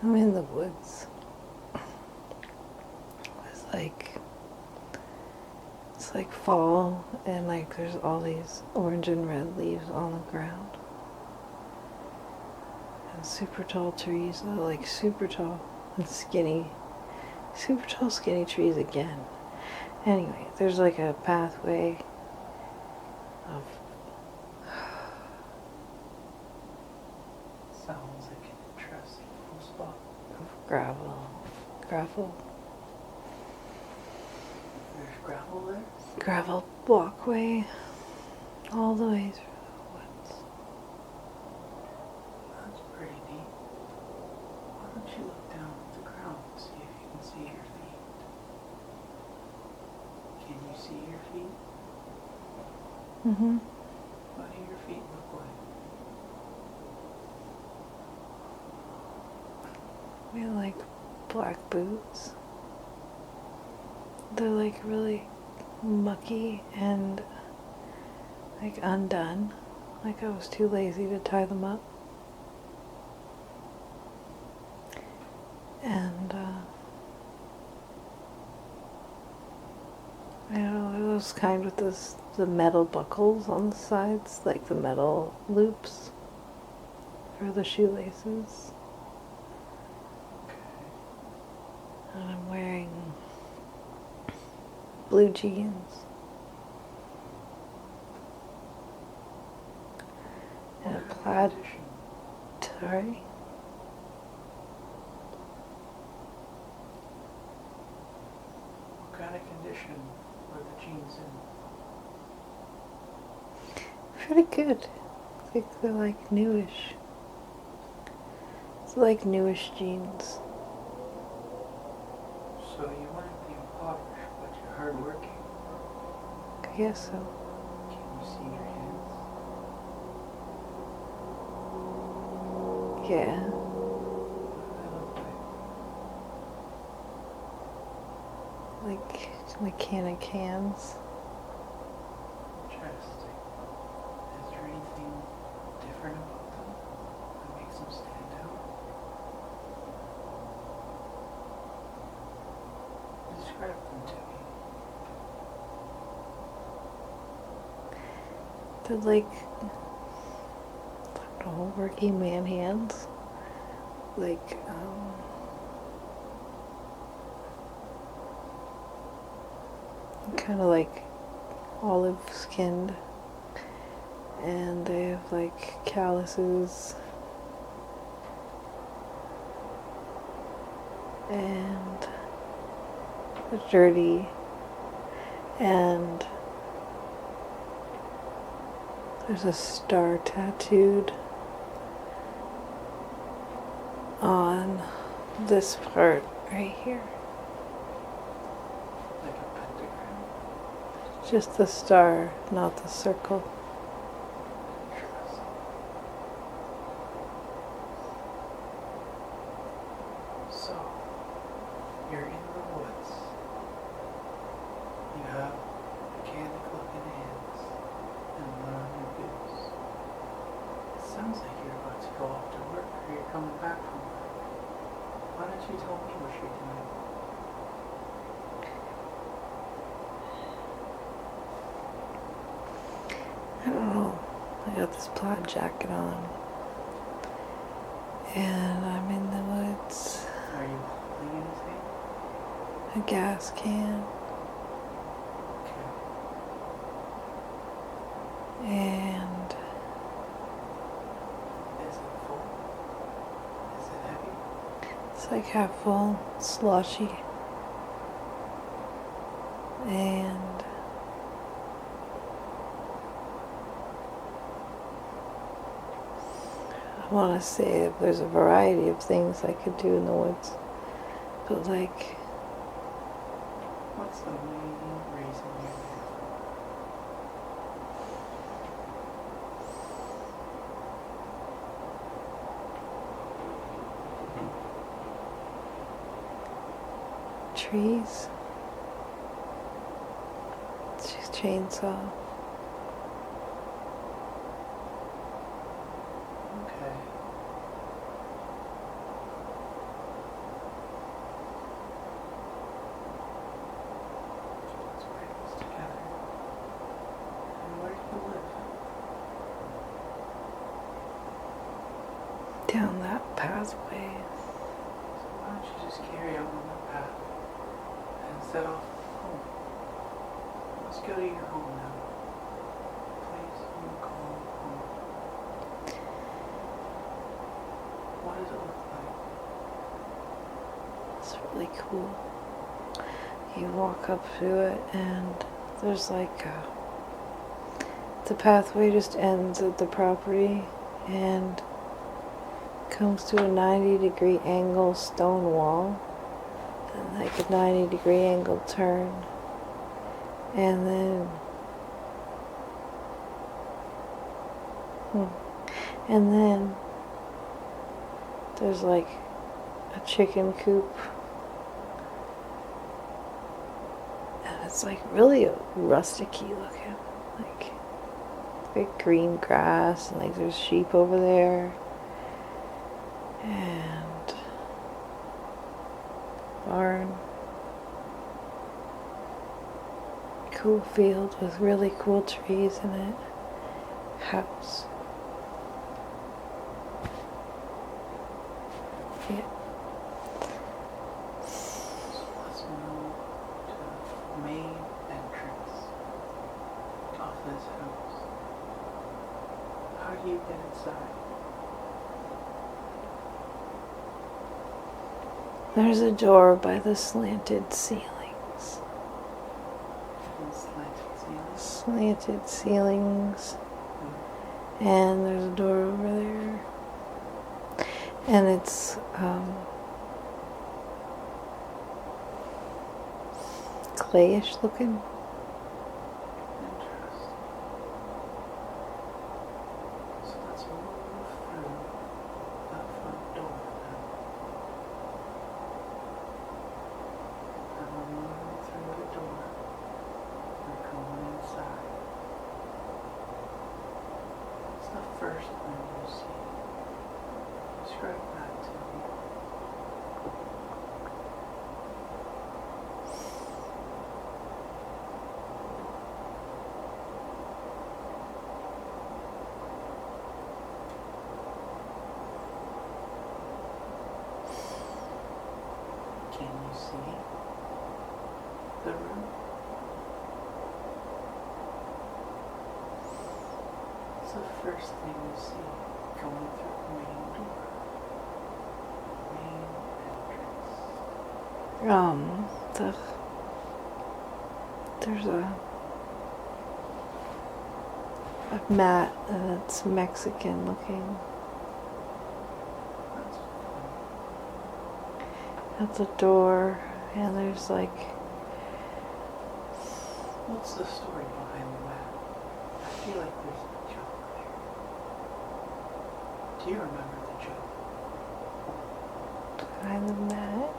I'm in the woods. It's like fall, and like there's all these orange and red leaves on the ground. And super tall trees, like super tall and skinny. Super tall, skinny trees again. Anyway, there's like a pathway of... Sounds like an interesting little spot. Of gravel. There's gravel there? Gravel walkway all the way through the woods. That's pretty neat. Why don't you look down at the ground and see if you can see your feet? Can you see your feet? Mm-hmm. What do your feet look like? We have like black boots. They're like really mucky and like undone. Like I was too lazy to tie them up. And I don't know, those kind with the metal buckles on the sides, like the metal loops for the shoelaces. And I'm wearing blue jeans and a plaid. Sorry. What kind of condition are the jeans in? Pretty good. I think they're like newish. It's like newish jeans. So you wouldn't be impoverished, but you're hardworking. I guess so. Can you see your hands? Yeah. What do they look like? Like mechanic hands. Interesting. Is there anything different about them that makes them stand out? Describe them to me. They're like, I don't know, working man hands. Like, kind of like olive skinned. And they have like calluses. And they're dirty. And there's a star tattooed on this part right here. Like a pentagram. Just the star, not the circle. Interesting. So, you're in the woods. You have mechanic looking hands and one on your boots. It sounds like you're about to go off to work or you're coming back from work. Why don't you tell me what you're doing? I don't know. I got this plaid jacket on. And I'm in the woods. Are you holding anything? A gas can. Okay. And Is it full? Is it heavy? it's like half full, sloshy. And I want to say that there's a variety of things I could do in the woods. But like, What's the main reason you're trees, chainsaw. Okay. down that pathway. So why don't you just carry on that path and set off home? Let's go to your home now. Please, you call home. What does it look like? It's really cool. You walk up to it and there's like the pathway just ends at the property and comes to a 90-degree angle stone wall and like a 90-degree angle turn, and then there's like a chicken coop, and it's like really rusticy looking, like big green grass, and like there's sheep over there and barn, cool field with really cool trees in it, house. Yeah. So let's move to the main entrance of this house. How do you get inside? There's a door by the slanted ceilings. And slanted ceilings? Slanted ceilings. And there's a door over there. And it's clayish looking. Interesting. So let's move through that front door then. And we're moving through the door. We're going inside. What's the first thing you see? Describe that to me. Can you see the room? What's the first thing you see going through the main door? Main entrance. There's a mat and it's Mexican looking. That's fun. At the door, and there's like What's the story behind the mat? I feel like there's a joke there. Do you remember the joke? behind the mat.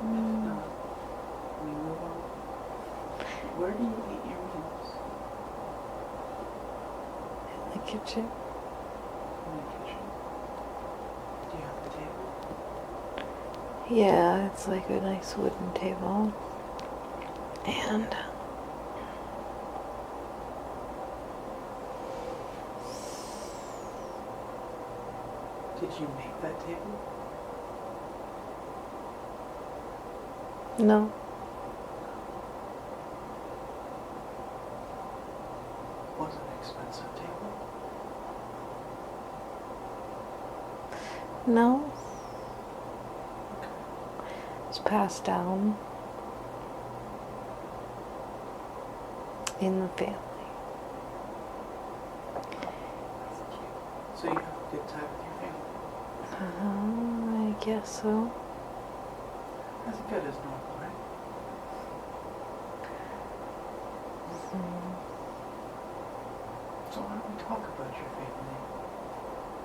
If not, we move on. Where do you eat your meals? In the kitchen. In the kitchen? Do you have a table? Yeah, it's like a nice wooden table. And Did you make that table? no, Was it an expensive table? no, Okay. it's passed down in the family. That's cute. So you have a good time with your family? I guess so. As good as normal, right? So why don't we talk about your family?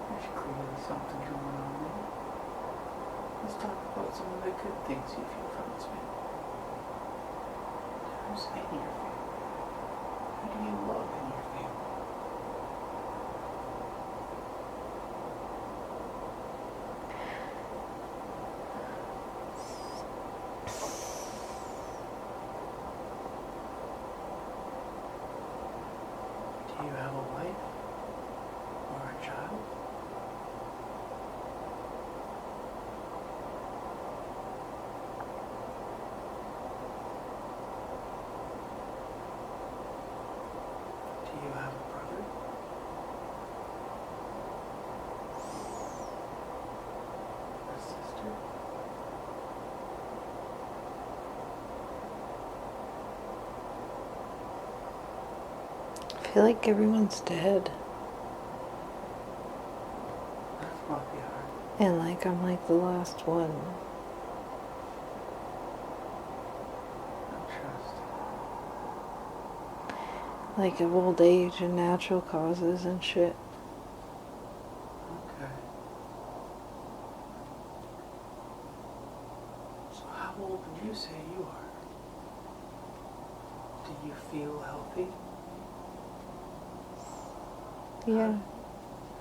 There's clearly something going on there. Let's talk about some of the good things you feel from this family. Who's in your family? Who do you love in your family? feel like everyone's dead. That might be hard. And like I'm like the last one. Interesting. Like of old age and natural causes and shit. Okay. So how old would you say you are? Do you feel healthy? Yeah.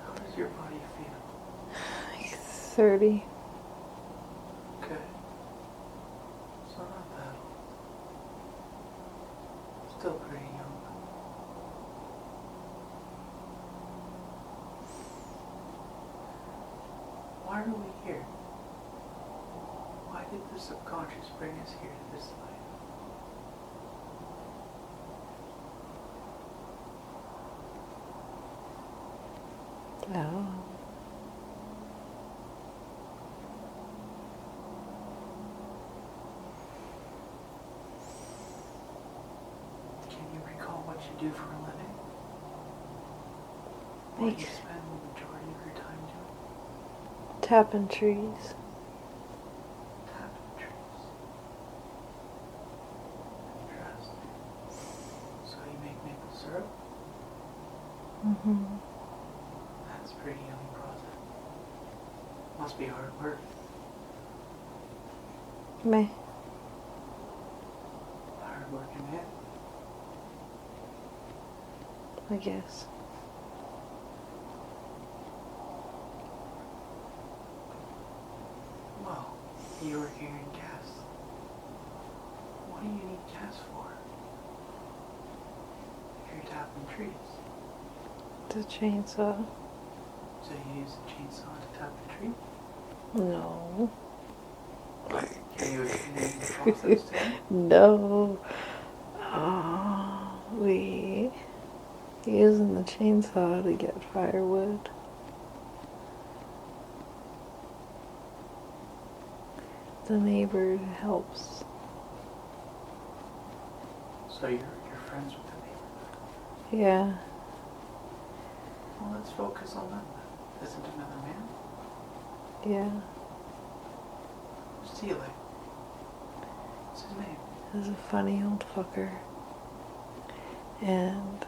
How does your body feel? Like 30. Okay. So not that old. Still pretty young. Why are we here? Why did the subconscious bring us here to this life? Oh. Can you recall what you do for a living? What do you spend the majority of your time doing? Tapping trees. Tapping trees. Interesting. So you make maple syrup? Mm-hmm. That's a pretty yummy process. Must be hard work. Meh. Hard working man. I guess. Well, you were here in gas. What do you need gas for? If you're tapping trees. The chainsaw. So you use a chainsaw to tap a tree? No. Can you explain the process to me? No. Oh, we using the chainsaw to get firewood. The neighbor helps. So you're friends with the neighbor? Yeah. Well, let's focus on that then. Isn't another man? Yeah. What's he like? What's his name? He's a funny old fucker. And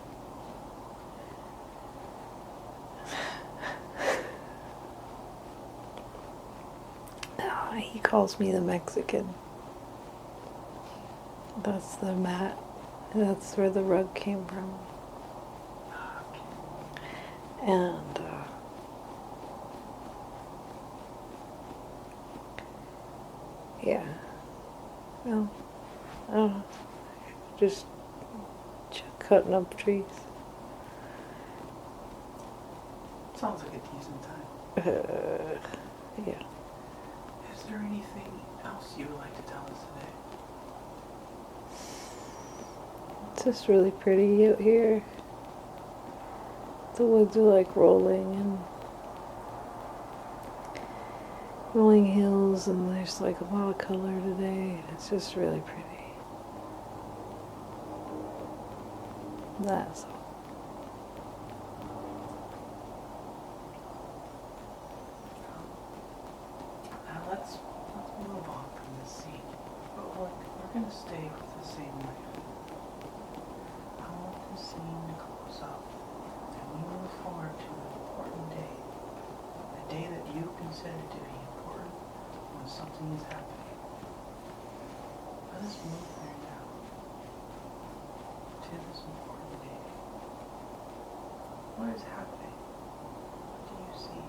he calls me the Mexican. That's the mat. That's where the rug came from. And yeah. Well, I don't know. Just cutting up trees. Sounds like a decent time. Yeah. Is there anything else you would like to tell us today? It's just really pretty out here. The woods are like rolling hills, and there's like a lot of color today. It's just really pretty. That's all. Now let's move on from this scene. But we're going to stay with the same life. I want this scene to close up, and we move forward to an important day. A day that you consider to be important when something is happening. Let us move there now. To this important day. What is happening? What do you see?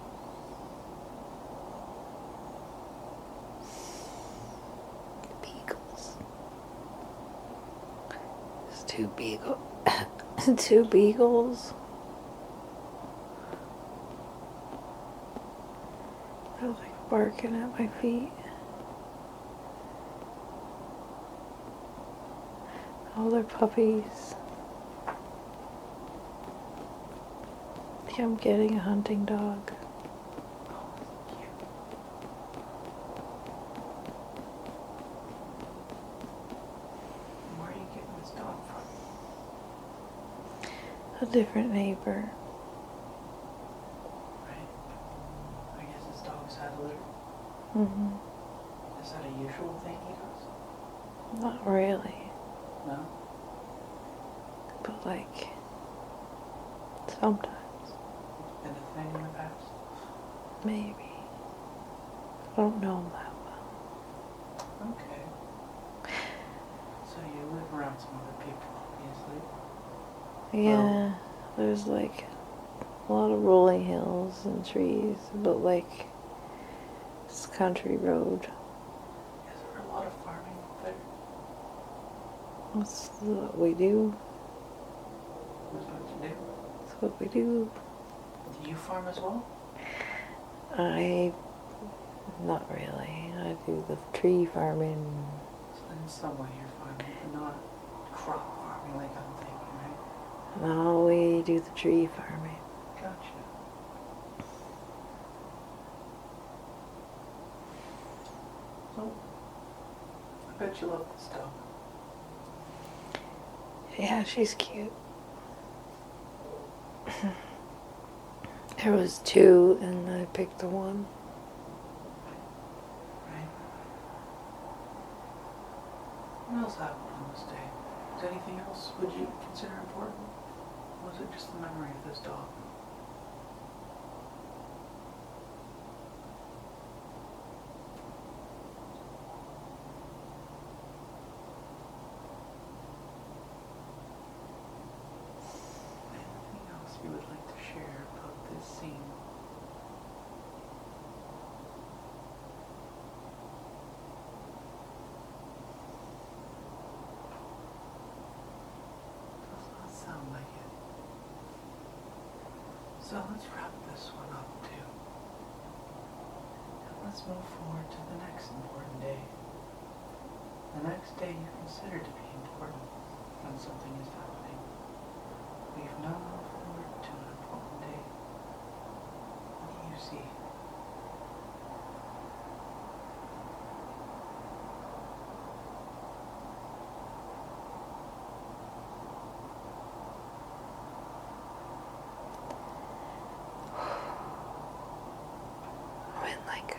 Beagles. There's two beagles. They're like barking at my feet. Oh, they're puppies. I think I'm getting a hunting dog. Oh, cute. Where are you getting this dog from? a different neighbor. Right? I guess his dog's had alert. Mm-hmm. Is that a usual thing he does? Not really, No? but like, sometimes. Been a thing in the past? Maybe. I don't know him that well. Okay. So you live around some other people, obviously. Yeah, there's like a lot of rolling hills and trees, but like, it's a country road. Is there a lot of farming up there? That's what we do. That's what you do? That's what we do. Do you farm as well? Not really. I do the tree farming. So in some way you're farming, but not crop farming like I'm thinking, right? No, we do the tree farming. Gotcha. So, I bet you love this dog. Yeah, she's cute. There was two, and I picked the one. Right? What else happened on this day? Is anything else would you consider important? Or was it just the memory of this dog? Anything else you would like to share about this scene? Does not sound like it. So let's wrap this one up too. And let's move forward to the next important day. The next day you consider to be important when something is happening. We've now moved forward to an important day. What do you see? I mean, like,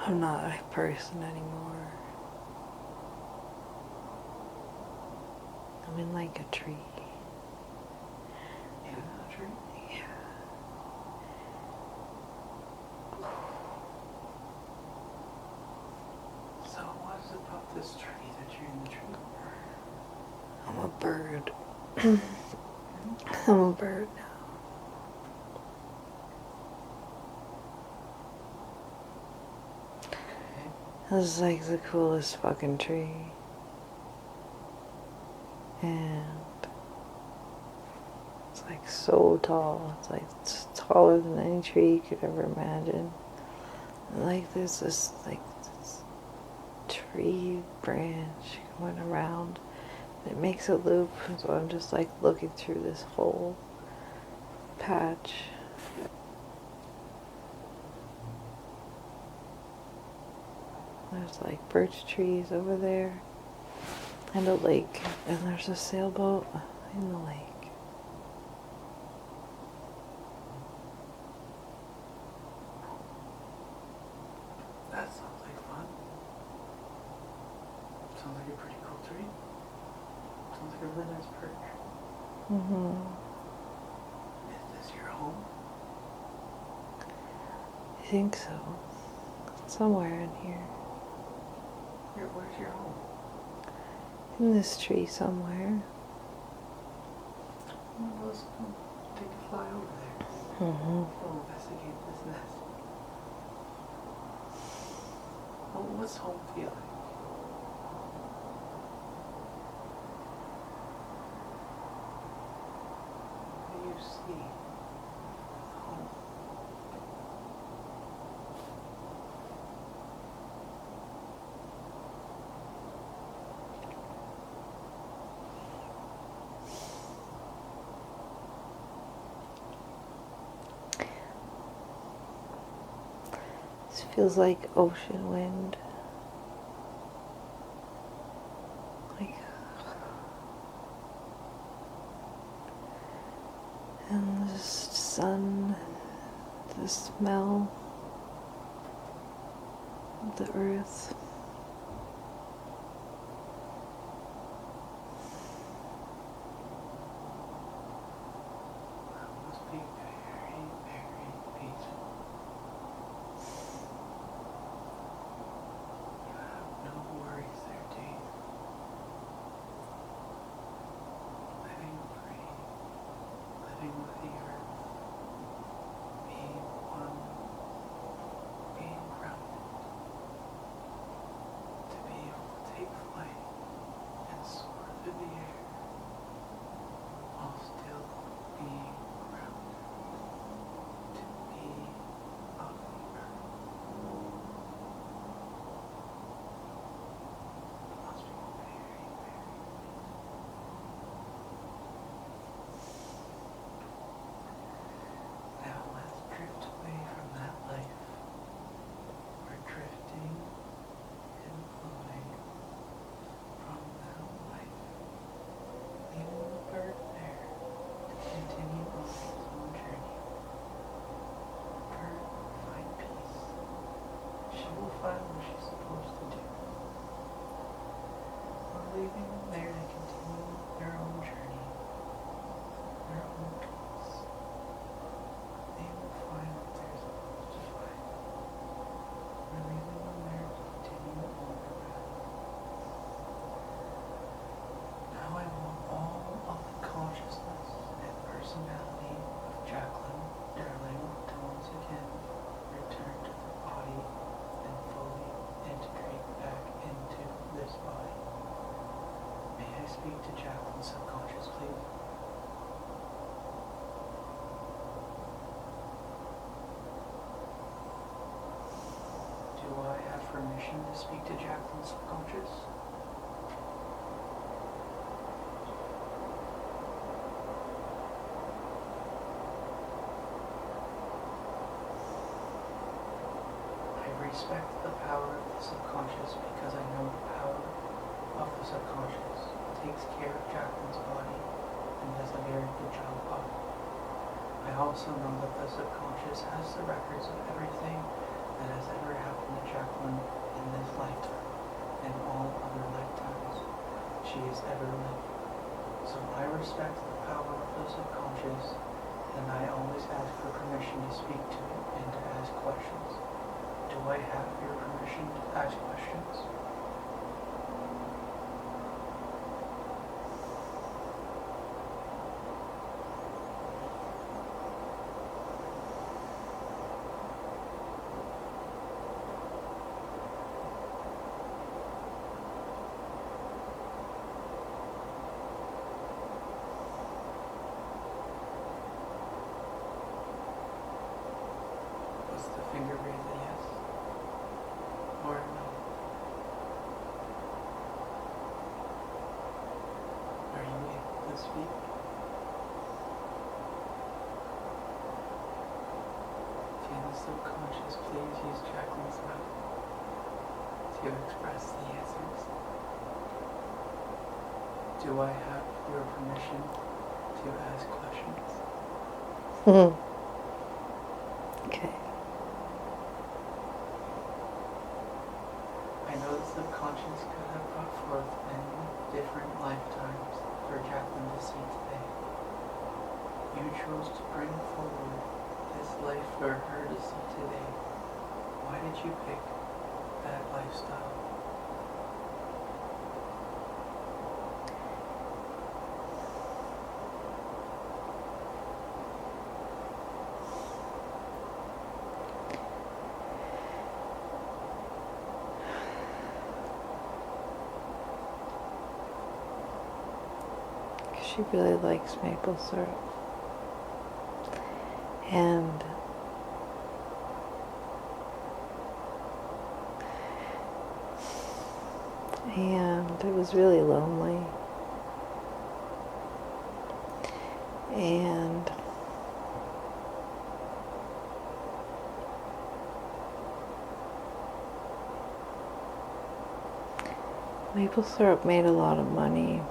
I'm not a person anymore. I'm in like a tree. In a tree? Yeah. So what is it about this tree that you're in the tree? I'm a bird. I'm a bird now. Okay. This is like the coolest fucking tree. And it's like so tall. It's like it's taller than any tree you could ever imagine. And like there's this tree branch going around. It makes a loop, so I'm just like looking through this whole patch. There's like birch trees over there, and a lake, and there's a sailboat in the lake. That sounds like fun. Sounds like a pretty cool tree. Sounds like a really nice perch. Mm-hmm. Is this your home? I think so. Somewhere in here. Where's your home? In this tree somewhere. Well, let's take a fly over there. Mm-hmm. We'll investigate this nest. Well, what's home feel like? What do you see? Home. This feels like ocean wind. Like smell of the earth. That must be very, very peaceful. You have no worries there, do you? Living free, living with the earth, being one, being grounded, to be able to take flight and soar through the air while still being grounded, to be of the earth. It must be very, very peaceful. Now let's drift away from that life. We're drifting and floating from that life, leaving the bird there to continue on its own journey. The bird will find peace. She will find what she's supposed to do. We're leaving them there to continue their own journey, their own peace. They will find what they're supposed to find. We're leaving them there to continue on their path. Now I want all of the consciousness and personality of Jacqueline Darling to once again return to the body and fully integrate back into this body. May I speak to Jacqueline's subconscious, please? Do I have permission to speak to Jacqueline's subconscious? I respect the power of the subconscious because I know the power of the subconscious takes care of Jacqueline's body and does a very good job of it. I also know that the subconscious has the records of everything that has ever happened to Jacqueline in this lifetime and all other lifetimes she has ever lived. So I respect the power of the subconscious, and I always ask for permission to speak to it and to ask questions. Do I have your permission to ask questions? Was the finger raised a yes or no? Are you able to speak? Can the subconscious please use Jacqueline's mouth to express the answers? Do I have your permission to ask questions? Okay. I know the subconscious could have brought forth many different lifetimes for Jacqueline to see today. You chose to bring forward this life for her to see today. Why did you pick that lifestyle? She really likes maple syrup. And it was really lonely. And maple syrup made a lot of money.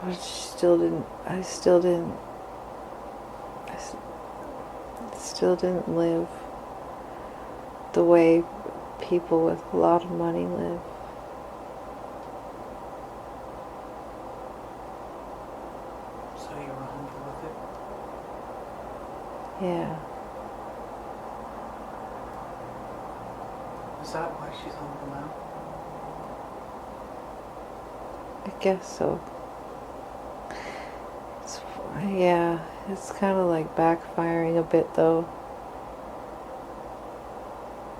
But I still didn't still didn't live the way people with a lot of money live. So you were humble with it? Yeah. Is that why she's humble now? I guess so. Yeah, it's kind of like backfiring a bit though.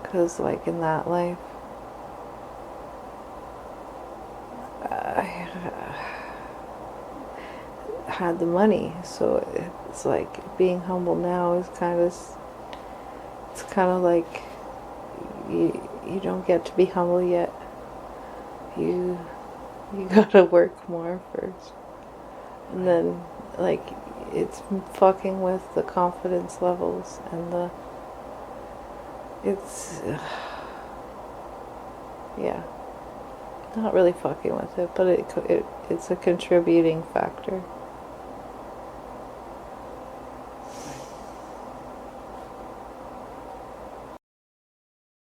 Because like in that life, I had the money, so it's like being humble now is it's kind of like you don't get to be humble yet. You gotta work more first. And then, like, it's fucking with the confidence levels and it's, yeah, not really fucking with it, but it's a contributing factor.